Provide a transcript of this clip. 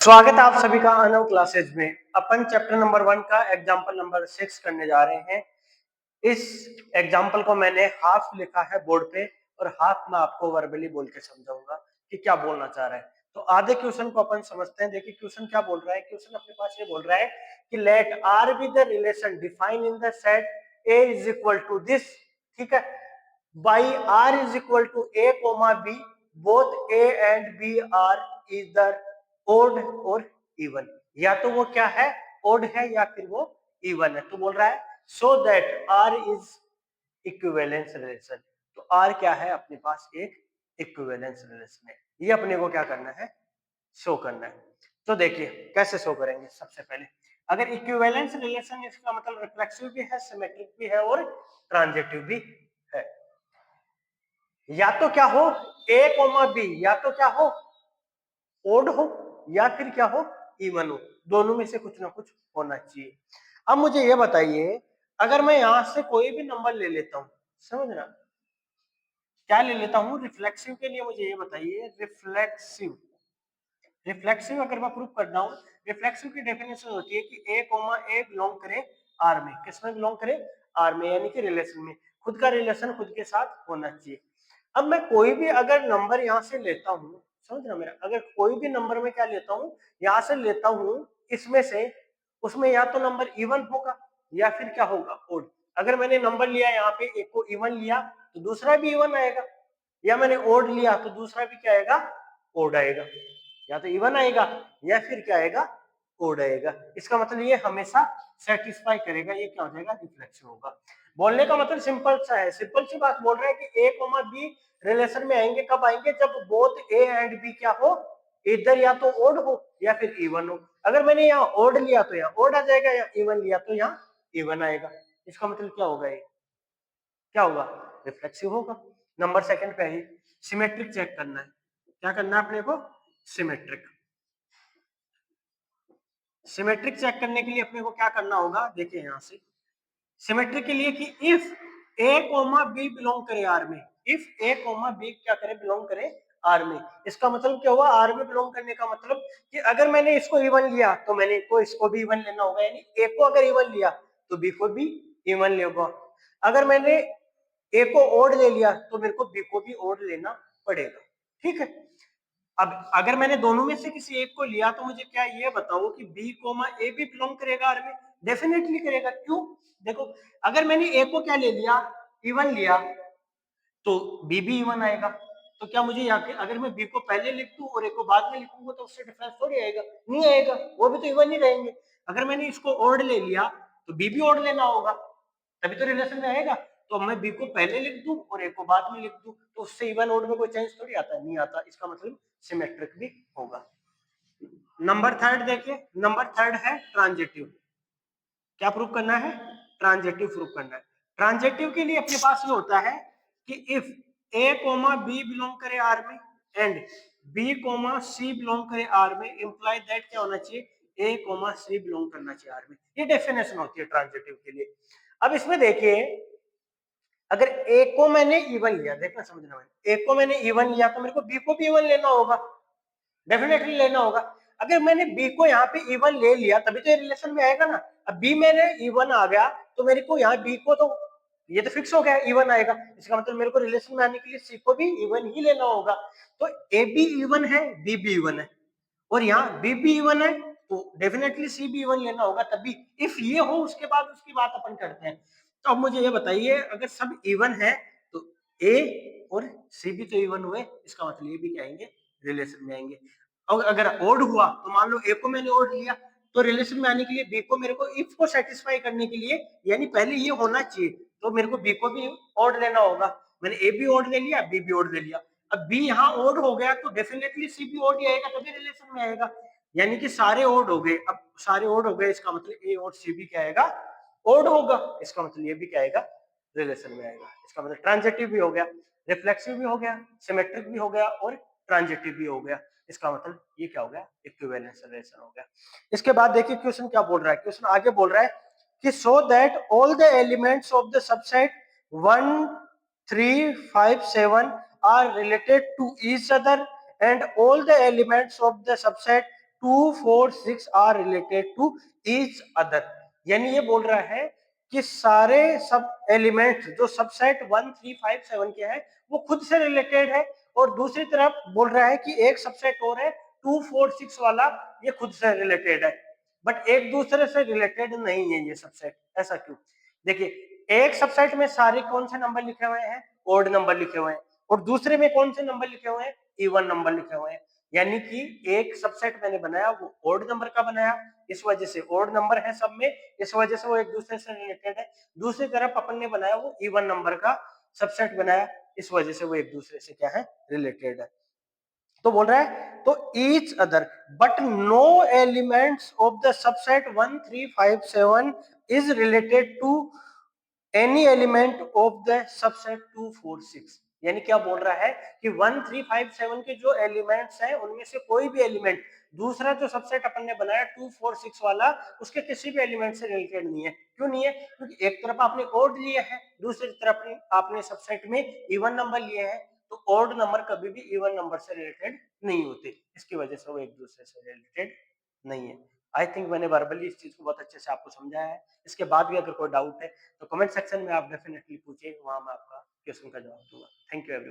स्वागत है आप सभी का अनव क्लासेज में। अपन चैप्टर नंबर 1 का एग्जांपल नंबर 6 करने जा रहे हैं। इस एग्जांपल को मैंने हाफ लिखा है बोर्ड पे और हाफ मैं आपको वर्बली बोल के समझाऊंगा कि क्या बोलना चाह रहा है। तो आधे क्वेश्चन को अपन समझते हैं। देखिए क्वेश्चन क्या बोल रहा है। क्वेश्चन अपने पास ये बोल रहा है कि let R be the relation define in the set A is equal to this, ठीक है, by R is equal to A comma B, both A and B are either odd or even. या तो वो क्या है, odd है, या फिर वो इवन है। तो बोल रहा है so that R is equivalence relation. तो आर क्या है, अपने पास एक इक्विवेलेंस रिलेशन है। ये अपने को क्या करना है, शो करना है। तो देखिए कैसे शो करेंगे। सबसे पहले अगर इक्विवेलेंस रिलेशन, इसका मतलब रिफ्लेक्सिव भी है, सिमेट्रिक भी है और ट्रांजिटिव भी है। या तो क्या हो, ए कोमा बी, या तो क्या हो, ओड हो, या फिर क्या हो, इवन हो। दोनों में से कुछ ना कुछ होना चाहिए। अब मुझे ये बताइए, अगर मैं यहां से कोई भी नंबर ले लेता हूं, समझना क्या ले लेता हूं, रिफ्लेक्सिव के लिए मुझे ये बताइए, रिफ्लेक्सिव रिफ्लेक्सिव अगर मैं प्रूव करना हूं, रिफ्लेक्सिव की डेफिनेशन होती है कि ए कोमा ए बिलोंग करे आर में। किसमें बिलोंग करे, आर में, यानी कि रिलेशन में। खुद का रिलेशन खुद के साथ होना चाहिए। अब मैं कोई भी अगर नंबर यहां से लेता हूं, समझ रहा मेरा, अगर कोई भी नंबर में क्या लेता हूं, यहां से लेता हूं, इसमें से, उसमें या तो नंबर इवन होगा या फिर क्या होगा, ओड। अगर मैंने नंबर लिया यहाँ पे, एक को इवन लिया तो दूसरा भी इवन आएगा, या मैंने ओड लिया तो दूसरा भी क्या आएगा, ओड आएगा। या तो इवन आएगा या फिर क्या आएगा, ओड आएगा। इसका मतलब ये हमेशा सेटिस्फाई करेगा। ये क्या हो जाएगा, रिफ्लेक्सिव होगा। बोलने का मतलब सिंपल सा है, सिंपल सी बात बोल रहा है कि ए कोमा बी रिलेशन में आएंगे। कब आएंगे, जब बोथ ए एंड बी क्या हो, इधर या तो ओड हो या फिर इवन हो। अगर मैंने यहाँ ओड लिया तो यहाँ ओड आ जाएगा, या इवन लिया तो यहाँ इवन आएगा। इसका मतलब क्या होगा, ये क्या होगा, रिफ्लेक्सिव होगा। नंबर सेकंड पे ही सिमेट्रिक चेक करना है। क्या करना है अपने को, सिमेट्रिक। सिमेट्रिक चेक करने के लिए अपने को क्या करना होगा, देखिए यहां से सिमेट्रिक के लिए कि if A comma B belong करे आर में, इफ ए कोमा बी क्या करे, बिलोंग करे आर में। इसका मतलब क्या हुआ, आर में बिलोंग करने का मतलब कि अगर मैंने इसको इवन लिया तो मैंने को इसको भी इवन लेना होगा। यानी ए को अगर इवन लिया तो बी को भी इवन लेगा। अगर मैंने ए को ओड ले लिया तो मेरे को बी को भी ओड लेना पड़ेगा, ठीक है। अब अगर मैंने दोनों में से किसी एक को लिया तो मुझे क्या ये बताओ कि बी कोमा ए भी बिलोंग करेगा आर में। डेफिनेटली करेगा। क्यों, देखो अगर मैंने ए को क्या ले लिया, इवन लिया, तो बी भी इवन आएगा। तो क्या मुझे यहाँ के, अगर मैं बी को पहले लिख दूं और ए को बाद में लिखूंगा तो उससे डिफरेंस थोड़ी आएगा, नहीं आएगा, वो भी तो इवन ही रहेंगे। अगर मैंने इसको ओड ले लिया तो बी भी ओड लेना होगा, तभी तो रिलेशन में आएगा। तो मैं बी को पहले लिख दूं और ए को बाद में लिख दूं तो उससे इवन ओड में कोई चेंज थोड़ी आता है, नहीं आता। इसका मतलब सिमेट्रिक भी होगा। नंबर थर्ड देखिए, नंबर थर्ड है ट्रांजिटिव। क्या प्रूव करना है, ट्रांजिटिव प्रूव करना है। ट्रांजिटिव के लिए अपने पास ये होता है कि if A comma B belong करे आर में and B comma C belong करे आर में, इंप्लाई दैट क्या होना चाहिए, ए कोमा सी बिलोंग करना चाहिए आर में। ये डेफिनेशन होती है ट्रांजिटिव के लिए। अब इसमें देखिए, अगर ए को मैंने इवन लिया, देखना समझना, मैंने ए को मैंने इवन लिया तो मेरे को बी को भी इवन लेना होगा, डेफिनेटली लेना होगा। अगर मैंने बी को यहाँ पे इवन ले लिया तभी तो ये रिलेशन में आएगा ना। अब बी मेरे इवन आ गया तो मेरे को यहाँ बी को तो, ये तो फिक्स हो गया इवन आएगा। इसका मतलब मेरे को रिलेशन में आने के लिए सी को भी इवन ही लेना होगा। तो ए भी इवन है, बी भी इवन है, और यहाँ बी भी इवन है, तो डेफिनेटली सी भी इवन लेना होगा तभी। इफ ये हो उसके बाद उसकी बात अपन करते हैं। तो अब मुझे ये बताइए, अगर सब इवन है तो ए और सी भी तो इवन हुए, इसका मतलब ये भी क्या आएंगे, रिलेशन में आएंगे। और अगर ओड हुआ तो मान लो ए को मैंने ओड लिया तो रिलेशन में आने के लिए बी को मेरे को इफ को सेटिस्फाई करने के लिए, यानी पहले ये होना चाहिए, तो मेरे को बी को भी ओड लेना होगा। मैंने ए भी ओड ले लिया, बी भी ओड ले लिया। अब बी यहाँ ओड हो गया तो डेफिनेटली सी भी ओड ही आएगा, तभी रिलेशन में आएगा। यानी कि सारे ओड हो गए। अब सारे ओड हो गए, इसका मतलब ए और सी भी क्या आएगा, ओड होगा। इसका मतलब ये भी क्या आएगा, रिलेशन में आएगा। इसका मतलब ट्रांजिटिव भी हो गया, रिफ्लेक्सिव भी हो गया, सिमेट्रिक भी हो गया और ट्रांजिटिव भी हो गया। इसका मतलब ये क्या हो गया, इक्विवेलेंस रिलेशन हो गया। इसके बाद देखिए क्वेश्चन क्या बोल रहा है। क्वेश्चन आगे बोल रहा है कि so that all the elements of the subset 1 3 5 7 are related to each other and all the elements of the subset 2 4 6 are related to each other, यानी ये बोल रहा है कि सारे सब एलिमेंट्स जो सबसेट 1 3 5 7 के हैं वो खुद से रिलेटेड है, और दूसरी तरफ बोल रहा है कि एक सबसेट और है 2 4 6 वाला, ये खुद से रिलेटेड है, बट एक दूसरे से रिलेटेड नहीं है ये सबसेट। ऐसा क्यों? देखिए एक सबसेट में सारे कौन से नंबर लिखे हुए हैं, ओड नंबर लिखे हुए हैं, और दूसरे में कौन से नंबर लिखे हुए हैं, इवन नंबर लिखे हुए हैं, यानी कि एक सबसेट मैंने बनाया वो ओड नंबर का बनाया, इस वजह से ओड नंबर है सब में, इस वजह से वो एक दूसरे से रिलेटेड है। दूसरी तरफ अपन ने बनाया वो इवन नंबर का सबसेट बनाया, इस वजह से वो एक दूसरे से क्या है, रिलेटेड है। तो बोल रहा है तो each other but no elements of the subset 1 3 5 7 is related to any element of the subset 2 4 6, यानी क्या बोल रहा है कि 1 3 5 7 के जो एलिमेंट्स हैं उनमें से कोई भी एलिमेंट दूसरा जो सबसेट अपन ने बनाया 2 4 6 वाला उसके किसी भी एलिमेंट से रिलेटेड नहीं है। क्यों नहीं है? क्योंकि एक तरफ आपने ओड लिए है, दूसरी तरफ आपने सबसेट में इवन नंबर लिए हैं, तो ओड नंबर कभी भी इवन नंबर से रिलेटेड नहीं होते, इसकी वजह से वो एक दूसरे से रिलेटेड नहीं है। आई थिंक मैंने वर्बली इस चीज को बहुत अच्छे से आपको समझाया है। इसके बाद भी अगर कोई डाउट है तो कमेंट सेक्शन में आप डेफिनेटली पूछिए, वहां मैं आपका क्वेश्चन का जवाब दूंगा। Thank you everyone.